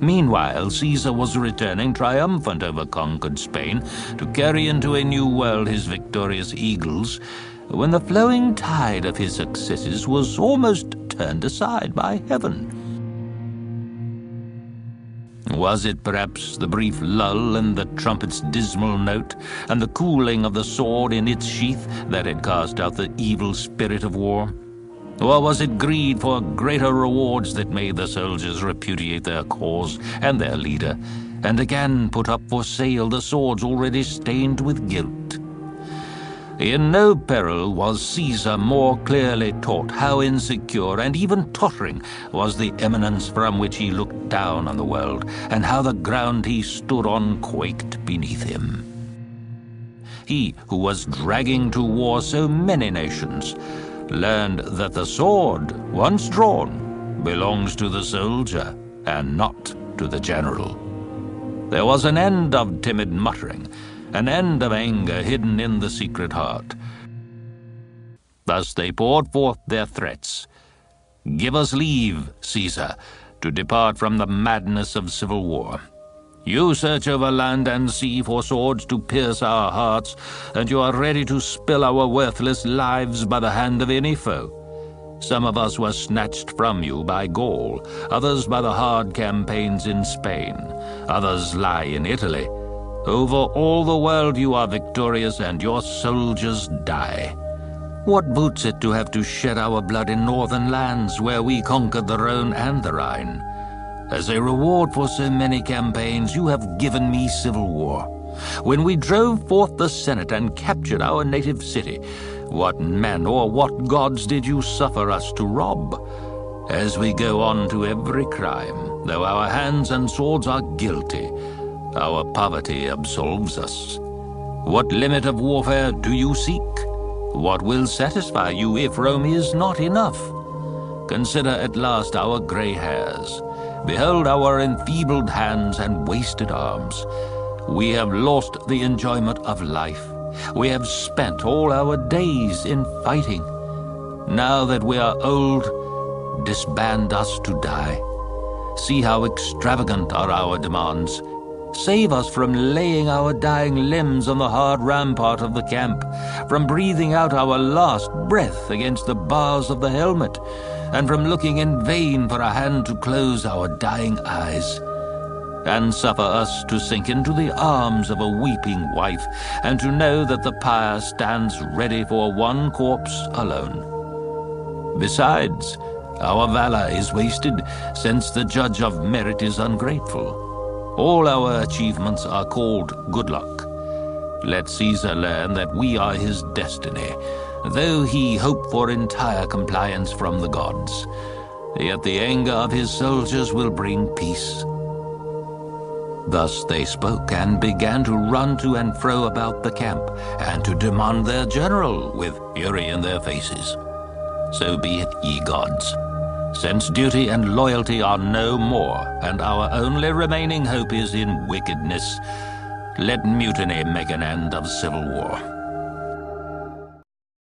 Meanwhile, Caesar was returning triumphant over conquered Spain to carry into a new world his victorious eagles, when the flowing tide of his successes was almost turned aside by heaven. Was it perhaps the brief lull in the trumpet's dismal note, and the cooling of the sword in its sheath, that had cast out the evil spirit of war? Or was it greed for greater rewards that made the soldiers repudiate their cause and their leader, and again put up for sale the swords already stained with guilt? In no peril was Caesar more clearly taught how insecure and even tottering was the eminence from which he looked down on the world, and how the ground he stood on quaked beneath him. He who was dragging to war so many nations learned that the sword, once drawn, belongs to the soldier and not to the general. There was an end of timid muttering, an end of anger hidden in the secret heart. Thus they poured forth their threats. "Give us leave, Caesar, to depart from the madness of civil war. You search over land and sea for swords to pierce our hearts, and you are ready to spill our worthless lives by the hand of any foe. Some of us were snatched from you by Gaul, others by the hard campaigns in Spain, others lie in Italy. Over all the world you are victorious, and your soldiers die. What boots it to have to shed our blood in northern lands where we conquered the Rhone and the Rhine? As a reward for so many campaigns, you have given me civil war. When we drove forth the Senate and captured our native city, what men or what gods did you suffer us to rob? As we go on to every crime, though our hands and swords are guilty, our poverty absolves us. What limit of warfare do you seek? What will satisfy you if Rome is not enough? Consider at last our gray hairs. Behold our enfeebled hands and wasted arms. We have lost the enjoyment of life. We have spent all our days in fighting. Now that we are old, disband us to die. See how extravagant are our demands. Save us from laying our dying limbs on the hard rampart of the camp, from breathing out our last breath against the bars of the helmet, and from looking in vain for a hand to close our dying eyes. And suffer us to sink into the arms of a weeping wife, and to know that the pyre stands ready for one corpse alone. Besides, our valor is wasted, since the judge of merit is ungrateful. All our achievements are called good luck. Let Caesar learn that we are his destiny, though he hope for entire compliance from the gods. Yet the anger of his soldiers will bring peace." Thus they spoke, and began to run to and fro about the camp, and to demand their general with fury in their faces. So be it, ye gods. Since duty and loyalty are no more, and our only remaining hope is in wickedness, let mutiny make an end of civil war.